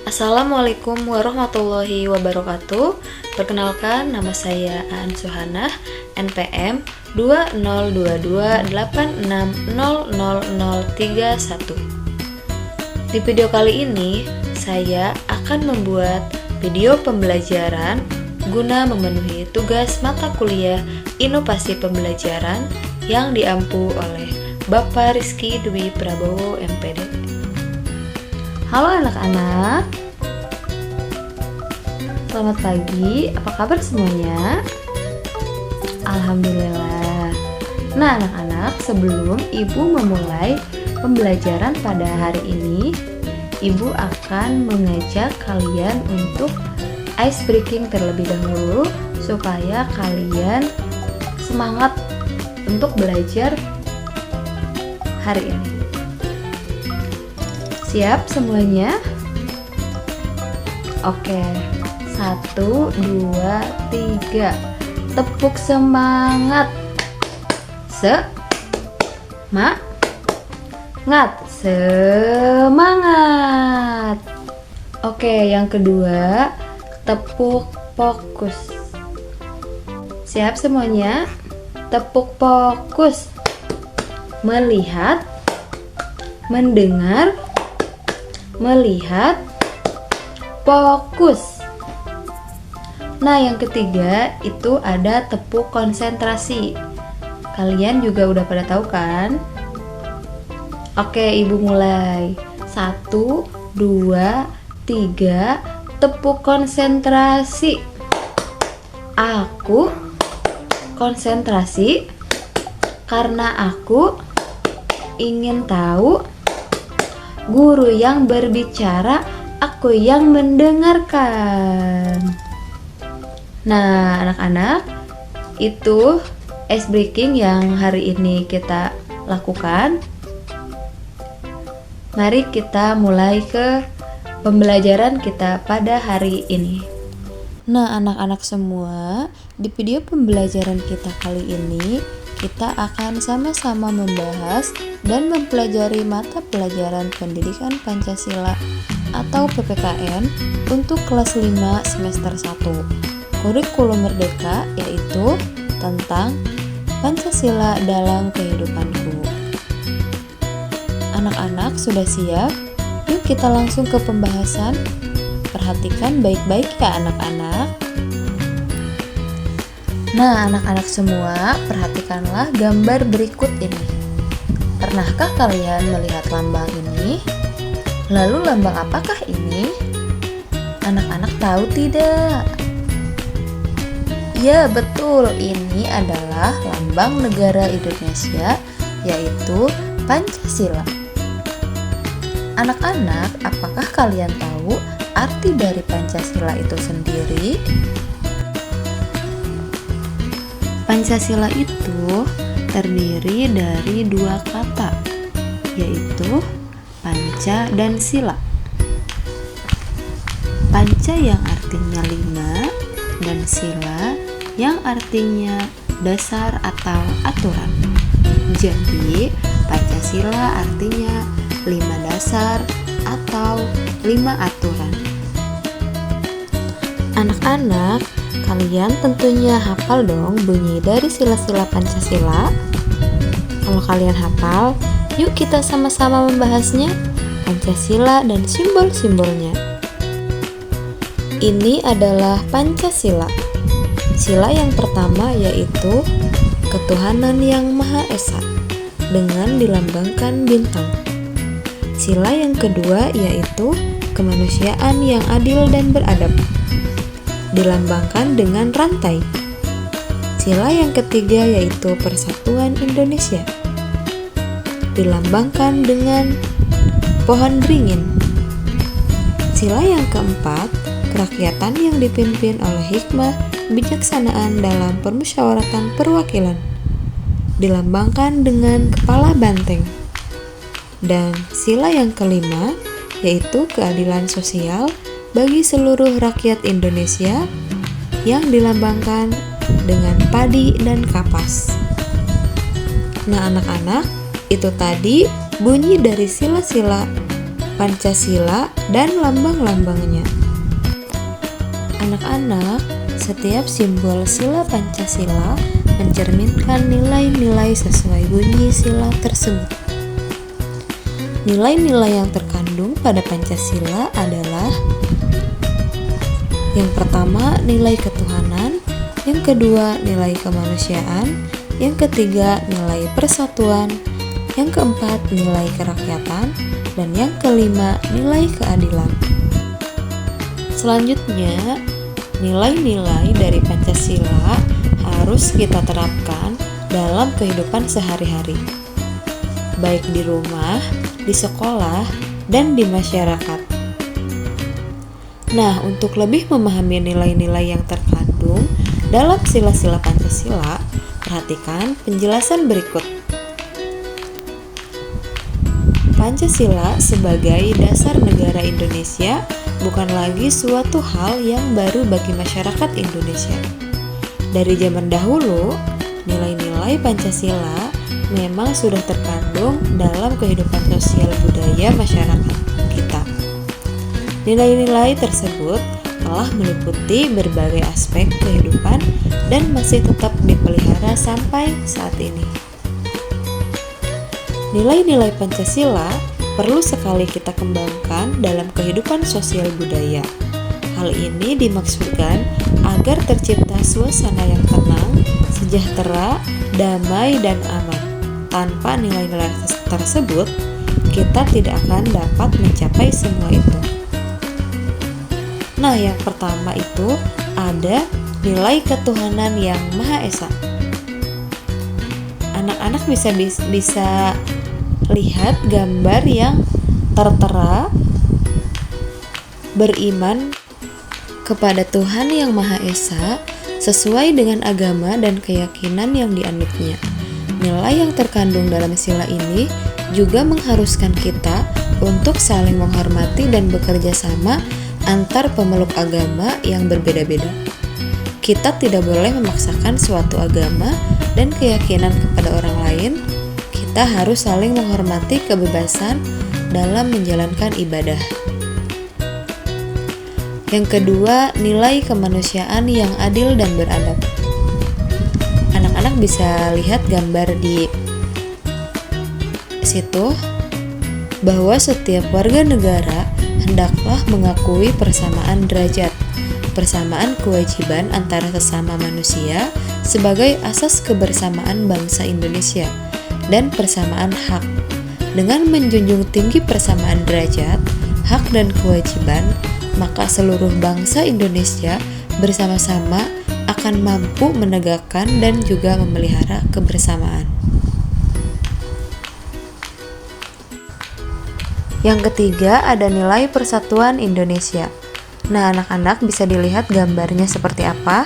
Assalamualaikum warahmatullahi wabarakatuh. Perkenalkan, nama saya Aan Suhanah, NPM 202286000031. Di video kali ini, saya akan membuat video pembelajaran guna memenuhi tugas mata kuliah Inovasi Pembelajaran yang diampu oleh Bapak Rizky Dwi Prabowo, MPD. Halo anak-anak, selamat pagi, apa kabar semuanya? Alhamdulillah. Nah anak-anak, sebelum Ibu memulai pembelajaran pada hari ini, Ibu akan mengajak kalian untuk ice breaking terlebih dahulu supaya kalian semangat untuk belajar hari ini. Siap semuanya? Oke, 1, 2, 3. Tepuk semangat. Semangat. Oke, yang kedua, tepuk fokus. Siap semuanya? Tepuk fokus. Melihat, mendengar, melihat, fokus. Nah, yang ketiga itu ada tepuk konsentrasi. Kalian juga udah pada tahu kan? Oke, Ibu mulai. 1, 2, 3. Tepuk konsentrasi. Aku konsentrasi karena aku ingin tahu. Guru yang berbicara, aku yang mendengarkan. Nah, anak-anak, itu ice breaking yang hari ini kita lakukan. Mari kita mulai ke pembelajaran kita pada hari ini. Nah, anak-anak semua, di video pembelajaran kita kali ini, kita akan sama-sama membahas dan mempelajari mata pelajaran Pendidikan Pancasila atau PPKN untuk kelas 5 semester 1. Kurikulum Merdeka, yaitu tentang Pancasila dalam kehidupanku. Anak-anak sudah siap? Yuk kita langsung ke pembahasan. Perhatikan baik-baik ya anak-anak. Nah, anak-anak semua, perhatikanlah gambar berikut ini. Pernahkah kalian melihat lambang ini? Lalu lambang apakah ini? Anak-anak tahu tidak? Ya, betul. Ini adalah lambang negara Indonesia, yaitu Pancasila. Anak-anak, apakah kalian tahu arti dari Pancasila itu sendiri? Pancasila itu terdiri dari 2 kata, yaitu panca dan sila. Panca yang artinya 5 dan sila yang artinya dasar atau aturan. Jadi, Pancasila artinya 5 dasar atau 5 aturan. Anak-anak, kalian tentunya hafal dong bunyi dari sila-sila Pancasila. Kalau kalian hafal, yuk kita sama-sama membahasnya, Pancasila dan simbol-simbolnya. Ini adalah Pancasila. Sila yang pertama yaitu ketuhanan yang Maha Esa dengan dilambangkan bintang. Sila yang kedua yaitu kemanusiaan yang adil dan beradab, dilambangkan dengan rantai. Sila yang ketiga yaitu persatuan Indonesia, dilambangkan dengan pohon beringin. Sila yang keempat, kerakyatan yang dipimpin oleh hikmah bijaksanaan dalam permusyawaratan perwakilan, dilambangkan dengan kepala banteng. Dan sila yang kelima yaitu keadilan sosial bagi seluruh rakyat Indonesia yang dilambangkan dengan padi dan kapas. Nah anak-anak, itu tadi bunyi dari sila-sila Pancasila, dan lambang-lambangnya. Anak-anak, setiap simbol sila Pancasila mencerminkan nilai-nilai sesuai bunyi sila tersebut. Nilai-nilai yang terkandung pada Pancasila adalah: yang pertama, nilai ketuhanan; yang kedua, nilai kemanusiaan; yang ketiga, nilai persatuan; yang keempat, nilai kerakyatan; dan yang kelima, nilai keadilan. Selanjutnya, nilai-nilai dari Pancasila harus kita terapkan dalam kehidupan sehari-hari, baik di rumah, di sekolah, dan di masyarakat. Nah, untuk lebih memahami nilai-nilai yang terkandung dalam sila-sila Pancasila, perhatikan penjelasan berikut. Pancasila sebagai dasar negara Indonesia bukan lagi suatu hal yang baru bagi masyarakat Indonesia. Dari zaman dahulu, nilai-nilai Pancasila memang sudah terkandung dalam kehidupan sosial budaya masyarakat kita. Nilai-nilai tersebut telah meliputi berbagai aspek kehidupan dan masih tetap dipelihara sampai saat ini. Nilai-nilai Pancasila perlu sekali kita kembangkan dalam kehidupan sosial budaya. Hal ini dimaksudkan agar tercipta suasana yang tenang, sejahtera, damai, dan aman. Tanpa nilai-nilai tersebut, kita tidak akan dapat mencapai semua itu. Nah, yang pertama itu ada nilai ketuhanan yang Maha Esa. Anak-anak bisa lihat gambar yang tertera beriman kepada Tuhan yang Maha Esa sesuai dengan agama dan keyakinan yang dianutnya. Nilai yang terkandung dalam sila ini juga mengharuskan kita untuk saling menghormati dan bekerja sama antar pemeluk agama yang berbeda-beda. Kita tidak boleh memaksakan suatu agama dan keyakinan kepada orang lain. Kita harus saling menghormati kebebasan dalam menjalankan ibadah. Yang kedua, nilai kemanusiaan yang adil dan beradab. Anak-anak bisa lihat gambar di situ bahwa setiap warga negara hendaklah mengakui persamaan derajat, persamaan kewajiban antara sesama manusia sebagai asas kebersamaan bangsa Indonesia, dan persamaan hak. Dengan menjunjung tinggi persamaan derajat, hak dan kewajiban, maka seluruh bangsa Indonesia bersama-sama akan mampu menegakkan dan juga memelihara kebersamaan. Yang ketiga ada nilai persatuan Indonesia. Nah, anak-anak bisa dilihat gambarnya seperti apa.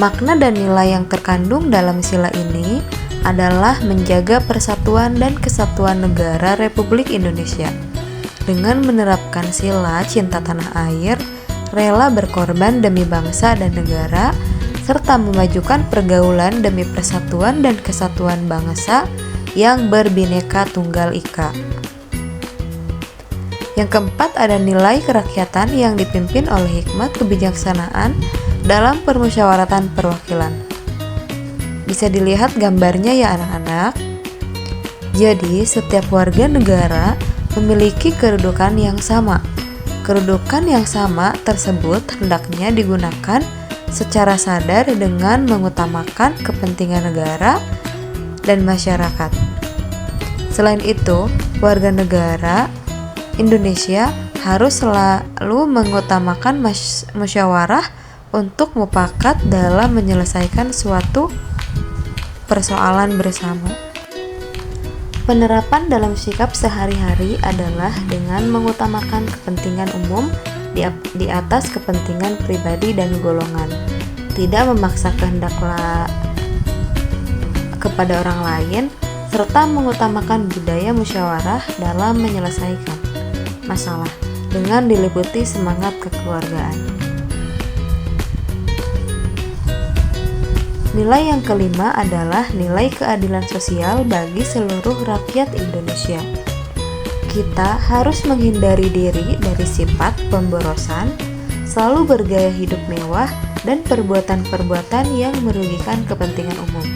Makna dan nilai yang terkandung dalam sila ini adalah menjaga persatuan dan kesatuan negara Republik Indonesia. Dengan menerapkan sila cinta tanah air, rela berkorban demi bangsa dan negara, serta memajukan pergaulan demi persatuan dan kesatuan bangsa yang berbineka tunggal ika. Yang keempat ada nilai kerakyatan yang dipimpin oleh hikmat kebijaksanaan dalam permusyawaratan perwakilan. Bisa dilihat gambarnya ya anak-anak. Jadi setiap warga negara memiliki kedudukan yang sama. Kedudukan yang sama tersebut hendaknya digunakan secara sadar dengan mengutamakan kepentingan negara dan masyarakat. Selain itu, warga negara Indonesia harus selalu mengutamakan musyawarah untuk mufakat dalam menyelesaikan suatu persoalan bersama. Penerapan dalam sikap sehari-hari adalah dengan mengutamakan kepentingan umum di atas kepentingan pribadi dan golongan. Tidak memaksa kehendak kepada orang lain, serta mengutamakan budaya musyawarah dalam menyelesaikan masalah dengan diliputi semangat kekeluargaan. Nilai yang kelima adalah nilai keadilan sosial bagi seluruh rakyat Indonesia. Kita harus menghindari diri dari sifat pemborosan, selalu bergaya hidup mewah, dan perbuatan-perbuatan yang merugikan kepentingan umum.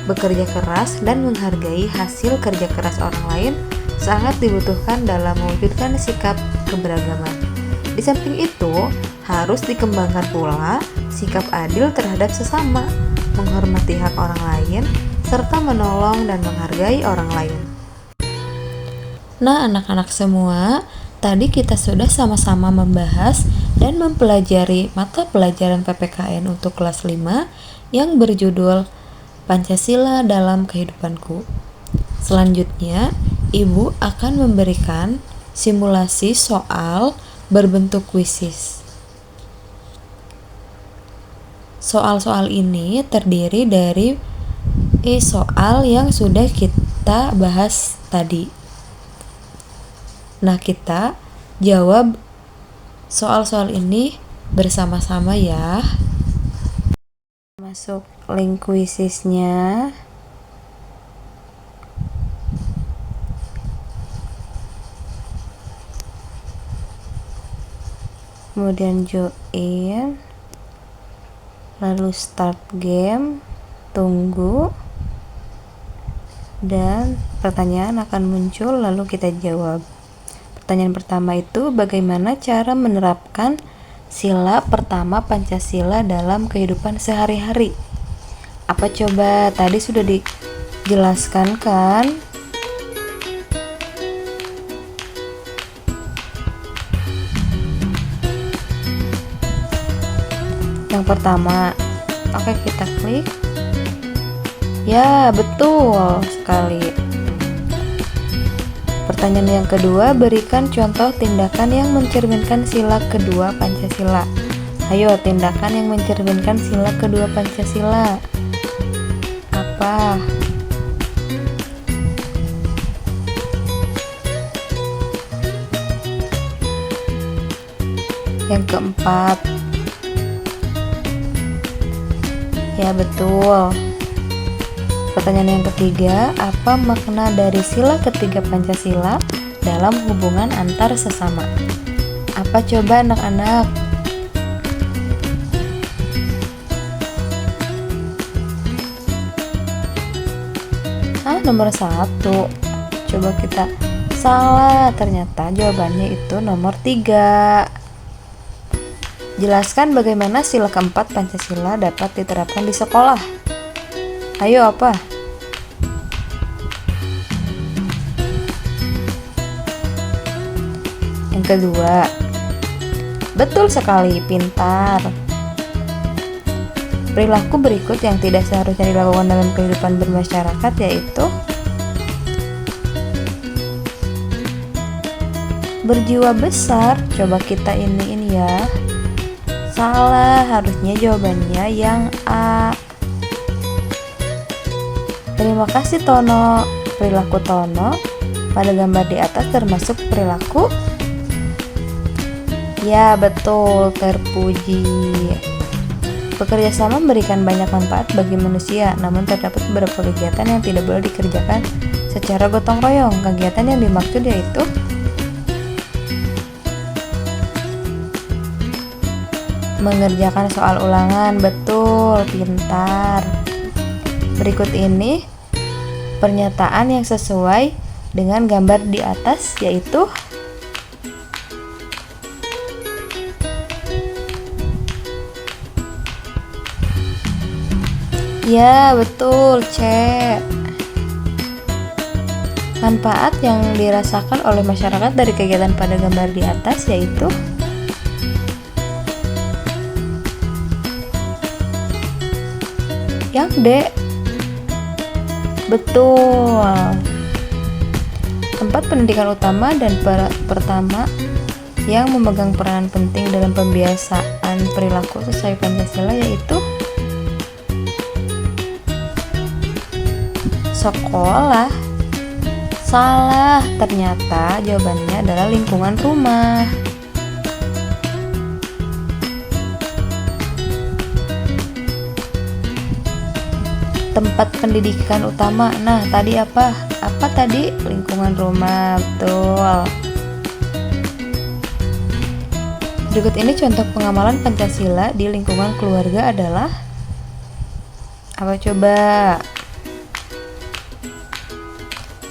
Bekerja keras dan menghargai hasil kerja keras orang lain sangat dibutuhkan dalam mewujudkan sikap keberagaman. Di samping itu, harus dikembangkan pula sikap adil terhadap sesama, menghormati hak orang lain, serta menolong dan menghargai orang lain. Nah, anak-anak semua, tadi kita sudah sama-sama membahas dan mempelajari mata pelajaran PPKN untuk kelas 5 yang berjudul Pancasila dalam Kehidupanku. Selanjutnya, Ibu akan memberikan simulasi soal berbentuk kuisis. Soal-soal ini terdiri dari soal yang sudah kita bahas tadi. Nah, kita jawab soal-soal ini bersama-sama ya. Masuk link kuisisnya. Kemudian join. Lalu start game. Tunggu. Dan pertanyaan akan muncul lalu kita jawab. Pertanyaan pertama itu, bagaimana cara menerapkan sila pertama Pancasila dalam kehidupan sehari-hari? Apa coba? Tadi sudah dijelaskan kan? Yang pertama, oke, kita klik. Ya, betul sekali. Pertanyaan yang kedua, berikan contoh tindakan yang mencerminkan sila kedua Pancasila. Ayo, tindakan yang mencerminkan sila kedua Pancasila. Apa? Yang keempat. Ya, betul. Pertanyaan yang ketiga, apa makna dari sila ketiga Pancasila dalam hubungan antar sesama? Apa coba anak-anak? Nomor 1. Coba kita salah, ternyata jawabannya itu nomor 3. Jelaskan bagaimana sila keempat Pancasila dapat diterapkan di sekolah. Ayo, apa? Yang kedua, betul sekali, pintar. Perilaku berikut yang tidak seharusnya dilakukan dalam kehidupan bermasyarakat yaitu berjiwa besar. Coba kita ini ya. Salah, harusnya jawabannya yang A. Terima kasih Tono. Perilaku Tono pada gambar di atas termasuk perilaku? Ya, betul, terpuji. Bekerja sama memberikan banyak manfaat bagi manusia, namun terdapat beberapa kegiatan yang tidak boleh dikerjakan secara gotong royong. Kegiatan yang dimaksud yaitu mengerjakan soal ulangan. Betul, pintar. Berikut ini pernyataan yang sesuai dengan gambar di atas yaitu ya, betul, C. Manfaat yang dirasakan oleh masyarakat dari kegiatan pada gambar di atas yaitu yang D. Betul. Tempat pendidikan utama dan pertama yang memegang peranan penting dalam pembiasaan perilaku sesuai Pancasila yaitu sekolah. Salah, ternyata jawabannya adalah lingkungan rumah. Tempat pendidikan utama. Nah, tadi apa? apa tadi? Lingkungan rumah, betul. Berikut ini contoh pengamalan Pancasila di lingkungan keluarga adalah apa coba?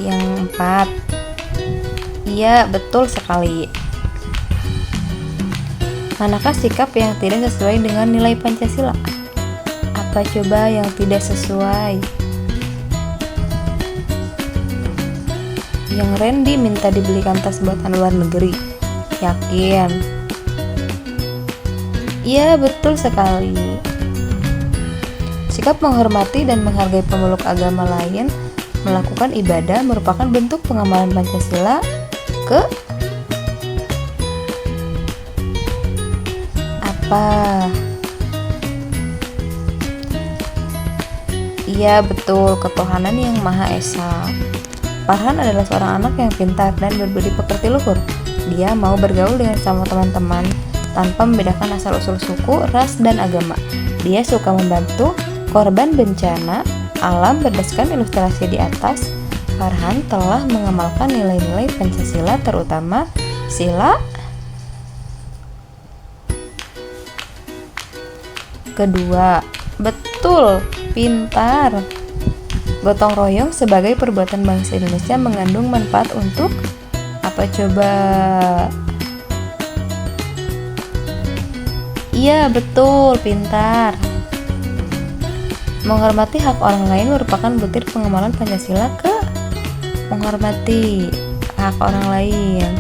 Yang 4. Iya, betul sekali. Manakah sikap yang tidak sesuai dengan nilai Pancasila? Apa coba yang tidak sesuai? Yang Randy minta dibelikan tas buatan luar negeri. Yakin? Iya, betul sekali. Sikap menghormati dan menghargai pemeluk agama lain melakukan ibadah merupakan bentuk pengamalan Pancasila ke apa? Iya, betul, ketuhanan yang Maha Esa. Farhan adalah seorang anak yang pintar dan berbudi pekerti luhur. Dia mau bergaul dengan sama teman-teman tanpa membedakan asal-usul suku, ras, dan agama. Dia suka membantu korban bencana alam. Berdasarkan ilustrasi di atas, Farhan telah mengamalkan nilai-nilai Pancasila, terutama sila kedua. Betul, pintar. Gotong royong sebagai perbuatan bangsa Indonesia mengandung manfaat untuk apa coba? Iya, betul, pintar. Menghormati hak orang lain merupakan butir pengamalan Pancasila ke menghormati hak orang lain.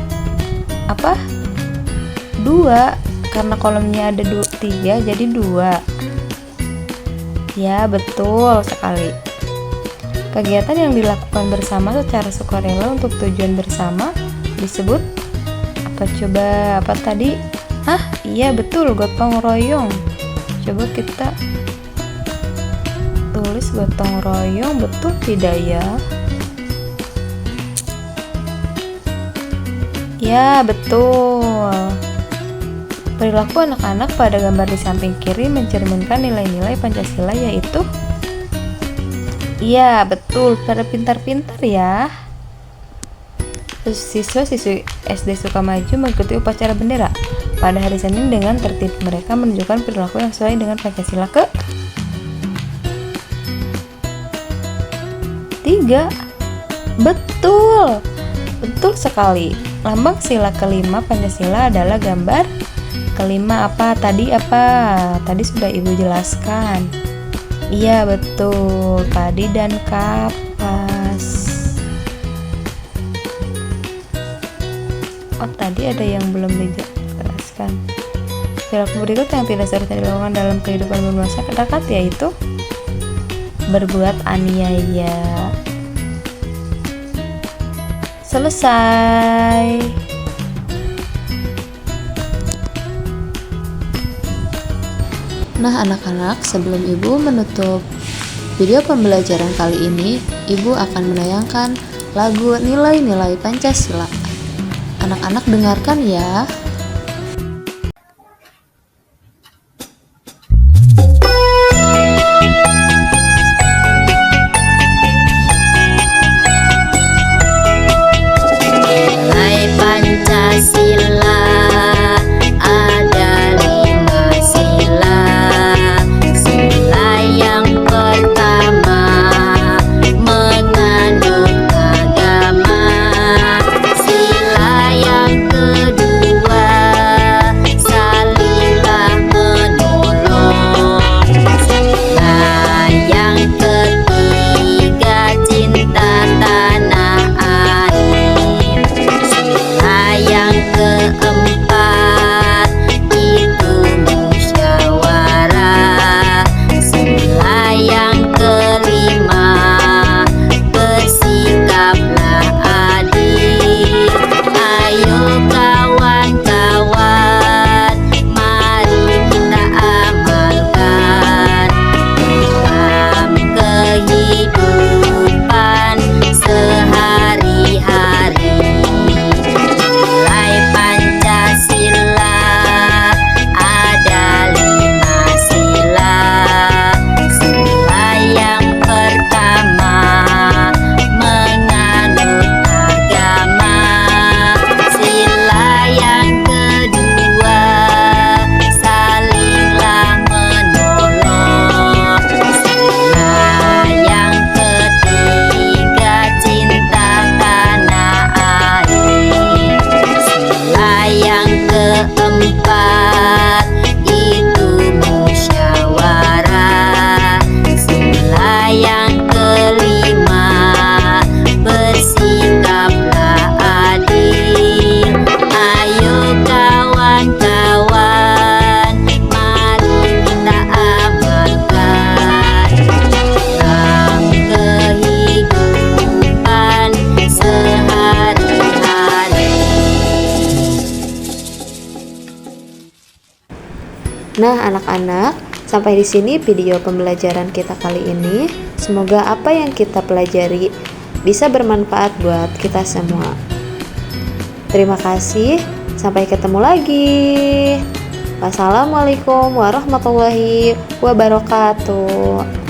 Apa? 2, karena kolomnya ada 3 jadi 2. Ya, betul sekali. Kegiatan yang dilakukan bersama secara sukarela untuk tujuan bersama disebut apa coba? Apa tadi? Iya, betul, gotong royong. Coba kita tulis gotong royong, betul tidak ya? Ya, betul. Perilaku anak-anak pada gambar di samping kiri mencerminkan nilai-nilai Pancasila, yaitu iya, betul, pada pintar-pintar ya. Siswa-siswi SD Sukamaju mengikuti upacara bendera pada hari Senin dengan tertib. Mereka menunjukkan perilaku yang sesuai dengan Pancasila ke 3. Betul, betul sekali. Lambang sila kelima Pancasila adalah gambar kelima apa? Tadi sudah Ibu jelaskan. Iya, betul, padi dan kapas. Oh, tadi ada yang belum dijelaskan. Perilaku berikut yang tidak seharusnya dilakukan dalam kehidupan bermasyarakat yaitu berbuat aniaya. Selesai. Nah, anak-anak, sebelum Ibu menutup video pembelajaran kali ini, Ibu akan menayangkan lagu Nilai-Nilai Pancasila. Anak-anak dengarkan ya. Kedua Nah, anak-anak, sampai di sini video pembelajaran kita kali ini. Semoga apa yang kita pelajari bisa bermanfaat buat kita semua. Terima kasih, sampai ketemu lagi. Wassalamualaikum warahmatullahi wabarakatuh.